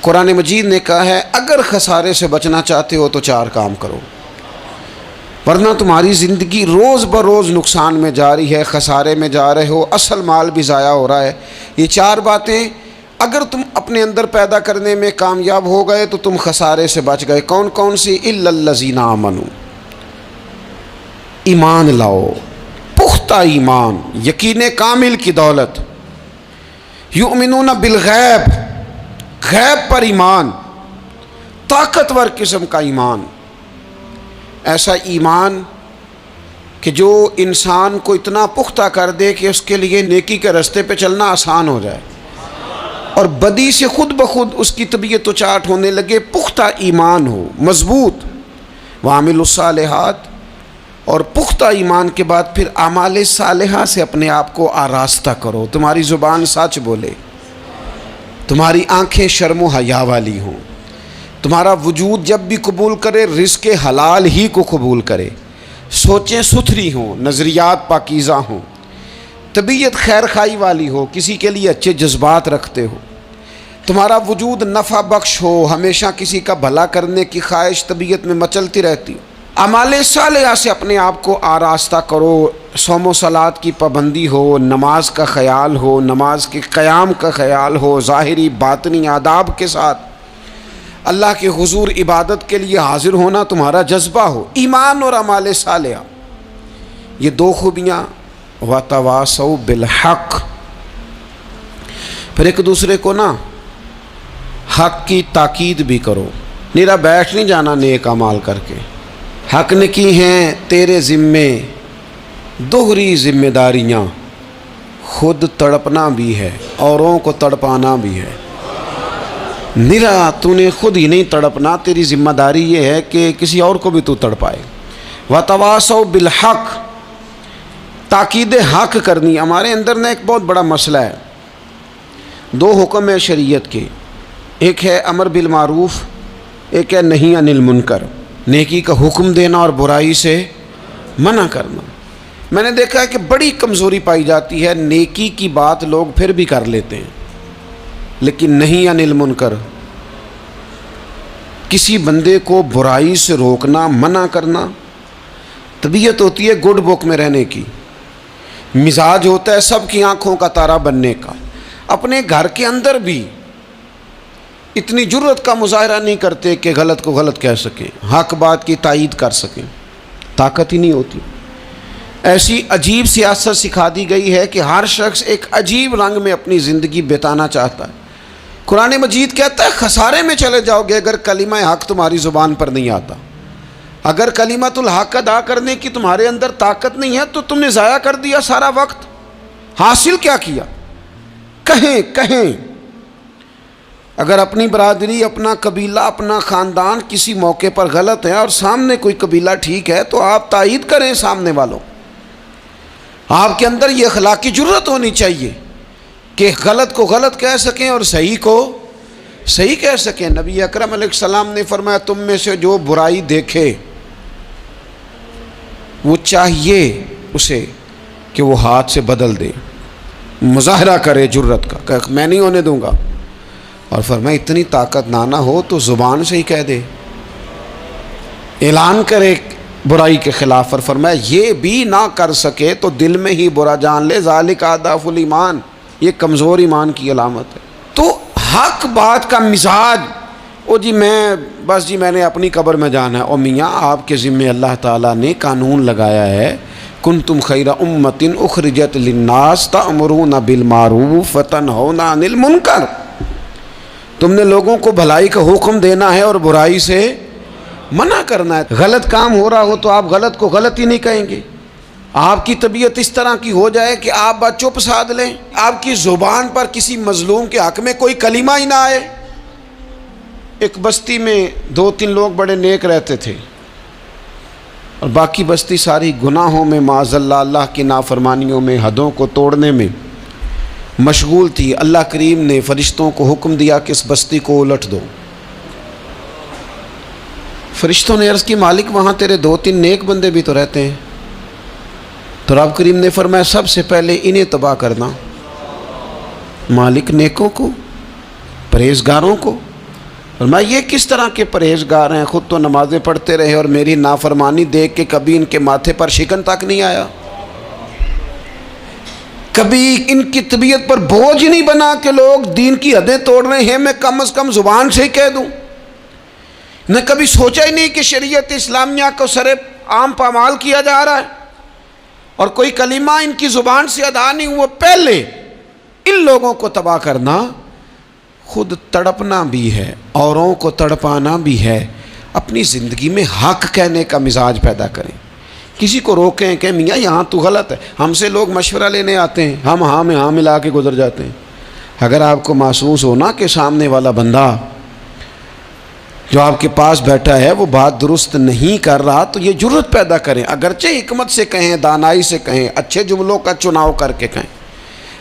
قرآن مجید نے کہا ہے اگر خسارے سے بچنا چاہتے ہو تو 4 کام کرو، ورنہ تمہاری زندگی روز بروز نقصان میں جا رہی ہے، خسارے میں جا رہے ہو، اصل مال بھی ضائع ہو رہا ہے۔ یہ 4 باتیں اگر تم اپنے اندر پیدا کرنے میں کامیاب ہو گئے تو تم خسارے سے بچ گئے۔ کون کون سی؟ الا الذین آمنوا، ایمان لاؤ، پختہ ایمان، یقین کامل کی دولت، یؤمنون بالغیب، غیب پر ایمان، طاقتور قسم کا ایمان، ایسا ایمان کہ جو انسان کو اتنا پختہ کر دے کہ اس کے لیے نیکی کے راستے پہ چلنا آسان ہو جائے اور بدی سے خود بخود اس کی طبیعت و چاٹ ہونے لگے۔ پختہ ایمان ہو، مضبوط، وعاملوا الصالحات، اور پختہ ایمان کے بعد پھر اعمال صالحہ سے اپنے آپ کو آراستہ کرو۔ تمہاری زبان سچ بولے، تمہاری آنکھیں شرم و حیا والی ہوں، تمہارا وجود جب بھی قبول کرے رزق حلال ہی کو قبول کرے، سوچیں ستھری ہوں، نظریات پاکیزہ ہوں، طبیعت خیر خائی والی ہو، کسی کے لیے اچھے جذبات رکھتے ہو، تمہارا وجود نفع بخش ہو، ہمیشہ کسی کا بھلا کرنے کی خواہش طبیعت میں مچلتی رہتی ہو۔ اعمال صالحہ سے اپنے آپ کو آراستہ کرو، صوم و صلات کی پابندی ہو، نماز کا خیال ہو، نماز کے قیام کا خیال ہو، ظاہری باطنی آداب کے ساتھ اللہ کے حضور عبادت کے لیے حاضر ہونا تمہارا جذبہ ہو۔ ایمان اور اعمال صالحہ، یہ 2 خوبیاں، وَتَوَاصَوْا بِالْحَقِّ، پھر ایک دوسرے کو نا حق کی تاکید بھی کرو، نیرا بیٹھ نہیں جانا نیک اعمال کر کے۔ حق نے کی ہیں تیرے ذمے دوہری ذمہ داریاں، خود تڑپنا بھی ہے، اوروں کو تڑپانا بھی ہے۔ نیرا تو نے خود ہی نہیں تڑپنا، تیری ذمہ داری یہ ہے کہ کسی اور کو بھی تو تڑپائے۔ وَتَوَاصَوْا بِالْحَقِّ، تاکید حق کرنی۔ ہمارے اندر نا ایک بہت بڑا مسئلہ ہے، 2 حکم ہے شریعت کے، ایک ہے امر بالمعروف، ایک ہے نہی عن المنکر، نیکی کا حکم دینا اور برائی سے منع کرنا۔ میں نے دیکھا ہے کہ بڑی کمزوری پائی جاتی ہے، نیکی کی بات لوگ پھر بھی کر لیتے ہیں لیکن نہی عن المنکر، کسی بندے کو برائی سے روکنا، منع کرنا، طبیعت ہوتی ہے گڈ بک میں رہنے کی، مزاج ہوتا ہے سب کی آنکھوں کا تارا بننے کا۔ اپنے گھر کے اندر بھی اتنی جرت کا مظاہرہ نہیں کرتے کہ غلط کو غلط کہہ سکیں، حق بات کی تائید کر سکیں، طاقت ہی نہیں ہوتی۔ ایسی عجیب سیاست سکھا دی گئی ہے کہ ہر شخص ایک عجیب رنگ میں اپنی زندگی بتانا چاہتا ہے۔ قرآن مجید کہتا ہے خسارے میں چلے جاؤ گے اگر کلمہ حق تمہاری زبان پر نہیں آتا، اگر کلمۃ الحق ادا کرنے کی تمہارے اندر طاقت نہیں ہے تو تم نے ضائع کر دیا سارا وقت، حاصل کیا کیا؟ کہیں اگر اپنی برادری، اپنا قبیلہ، اپنا خاندان کسی موقع پر غلط ہے اور سامنے کوئی قبیلہ ٹھیک ہے تو آپ تائید کریں سامنے والوں، آپ کے اندر یہ اخلاقی جرت ہونی چاہیے کہ غلط کو غلط کہہ سکیں اور صحیح کو صحیح کہہ سکیں۔ نبی اکرم علیہ السلام نے فرمایا تم میں سے جو برائی دیکھے وہ چاہیے اسے کہ وہ ہاتھ سے بدل دے، مظاہرہ کرے جرت کا کہ میں نہیں ہونے دوں گا، اور فرمایا اتنی طاقت نہ ہو تو زبان سے ہی کہہ دے، اعلان کرے برائی کے خلاف، اور فرمایا یہ بھی نہ کر سکے تو دل میں ہی برا جان لے، ذالک اضعف الایمان، یہ کمزور ایمان کی علامت ہے۔ تو حق بات کا مزاج، او جی میں نے اپنی قبر میں جانا ہے، او میاں آپ کے ذمہ اللہ تعالیٰ نے قانون لگایا ہے، کنتم خیر امۃ اخرجت للناس تأمرون بالمعروف وتنہون عن المنکر، تم نے لوگوں کو بھلائی کا حکم دینا ہے اور برائی سے منع کرنا ہے۔ غلط کام ہو رہا ہو تو آپ غلط کو غلط ہی نہیں کہیں گے، آپ کی طبیعت اس طرح کی ہو جائے کہ آپ بات چپ سادھ لیں، آپ کی زبان پر کسی مظلوم کے حق میں کوئی کلمہ ہی نہ آئے۔ ایک بستی میں 2-3 لوگ بڑے نیک رہتے تھے اور باقی بستی ساری گناہوں میں، معاذ اللہ، اللہ کی نافرمانیوں میں، حدوں کو توڑنے میں مشغول تھی۔ اللہ کریم نے فرشتوں کو حکم دیا کہ اس بستی کو الٹ دو۔ فرشتوں نے عرض کی مالک وہاں تیرے 2-3 نیک بندے بھی تو رہتے ہیں، تو رب کریم نے فرمایا سب سے پہلے انہیں تباہ کرنا۔ مالک نیکوں کو، پرہیزگاروں کو، فرمایا یہ کس طرح کے پرہیزگار ہیں، خود تو نمازیں پڑھتے رہے اور میری نافرمانی دیکھ کے کبھی ان کے ماتھے پر شکن تک نہیں آیا، کبھی ان کی طبیعت پر بوجھ نہیں بنا کہ لوگ دین کی حدیں توڑ رہے ہیں میں کم از کم زبان سے ہی کہہ دوں، نہ کبھی سوچا ہی نہیں کہ شریعت اسلامیہ کو سر عام پامال کیا جا رہا ہے اور کوئی کلمہ ان کی زبان سے ادا نہیں ہوا۔ پہلے ان لوگوں کو تباہ کرنا خود تڑپنا بھی ہے، اوروں کو تڑپانا بھی ہے، اپنی زندگی میں حق کہنے کا مزاج پیدا کریں، کسی کو روکیں کہ میاں یہاں تو غلط ہے۔ ہم سے لوگ مشورہ لینے آتے ہیں، ہم ہاں میں ہاں ملا کے گزر جاتے ہیں۔ اگر آپ کو محسوس ہونا کہ سامنے والا بندہ جو آپ کے پاس بیٹھا ہے وہ بات درست نہیں کر رہا تو یہ جرأت پیدا کریں، اگرچہ حکمت سے کہیں، دانائی سے کہیں، اچھے جملوں کا چناؤ کر کے کہیں،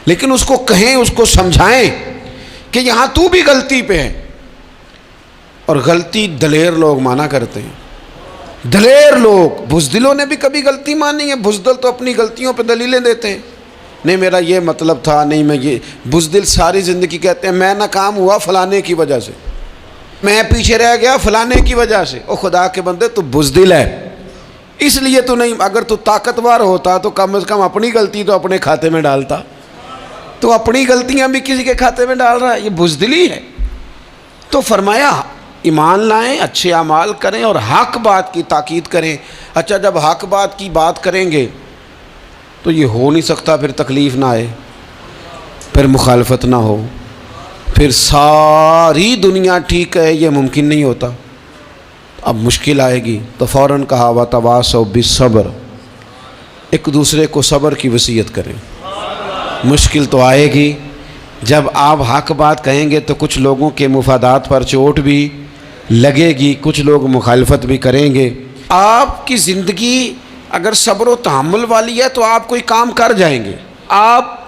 لیکن اس کو کہیں، اس کو سمجھائیں کہ یہاں تو بھی غلطی پہ ہے۔ اور غلطی دلیر لوگ مانا کرتے ہیں، دلیر لوگ، بزدلوں نے بھی کبھی غلطی مانی ہے؟ بزدل تو اپنی غلطیوں پہ دلیلیں دیتے ہیں، نہیں میرا یہ مطلب تھا، نہیں میں یہ۔ بزدل ساری زندگی کہتے ہیں میں ناکام ہوا فلانے کی وجہ سے، میں پیچھے رہ گیا فلانے کی وجہ سے۔ او خدا کے بندے تو بزدل ہے، اس لیے تو نہیں، اگر تو طاقتور ہوتا تو کم از کم اپنی غلطی تو اپنے کھاتے میں ڈالتا، تو اپنی غلطیاں بھی کسی کے کھاتے میں ڈال رہا ہے، یہ بزدلی ہے۔ تو فرمایا ایمان لائیں، اچھے اعمال کریں اور حق بات کی تاکید کریں۔ اچھا جب حق بات کی بات کریں گے تو یہ ہو نہیں سکتا پھر تکلیف نہ آئے، پھر مخالفت نہ ہو، پھر ساری دنیا ٹھیک ہے، یہ ممکن نہیں ہوتا۔ اب مشکل آئے گی تو فوراً کہا وَتَوَاصَوْا بِالصَّبْرِ، ایک دوسرے کو صبر کی وصیت کریں۔ مشکل تو آئے گی، جب آپ حق بات کہیں گے تو کچھ لوگوں کے مفادات پر چوٹ بھی لگے گی، کچھ لوگ مخالفت بھی کریں گے۔ آپ کی زندگی اگر صبر و تحمل والی ہے تو آپ کوئی کام کر جائیں گے، آپ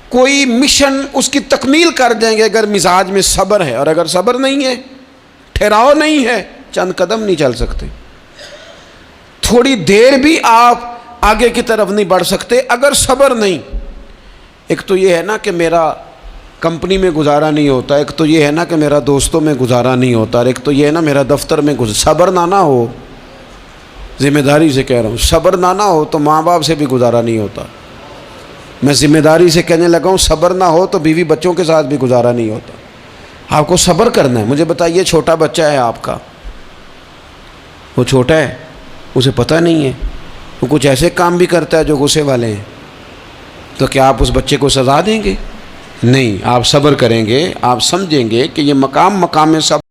کوئی مشن اس کی تکمیل کر دیں گے اگر مزاج میں صبر ہے، اور اگر صبر نہیں ہے، ٹھہراؤ نہیں ہے، چند قدم نہیں چل سکتے، تھوڑی دیر بھی آپ آگے کی طرف نہیں بڑھ سکتے اگر صبر نہیں۔ ایک تو یہ ہے نا کہ میرا کمپنی میں گزارا نہیں ہوتا، ایک تو یہ ہے نا کہ میرا دوستوں میں گزارا نہیں ہوتا، اور ایک تو یہ ہے نا میرا دفتر میں صبر نہ ہو، ذمہ داری سے کہہ رہا ہوں، صبر نہ ہو تو ماں باپ سے بھی گزارا نہیں ہوتا۔ میں ذمہ داری سے کہنے لگا ہوں صبر نہ ہو تو بیوی بچوں کے ساتھ بھی گزارا نہیں ہوتا۔ آپ کو صبر کرنا ہے۔ مجھے بتائیے چھوٹا بچہ ہے آپ کا، وہ چھوٹا ہے، اسے پتہ نہیں ہے، وہ کچھ ایسے کام بھی کرتا ہے جو غصے والے ہیں، تو کیا آپ اس بچے کو سزا دیں گے؟ نہیں، آپ صبر کریں گے، آپ سمجھیں گے کہ یہ مقام صبر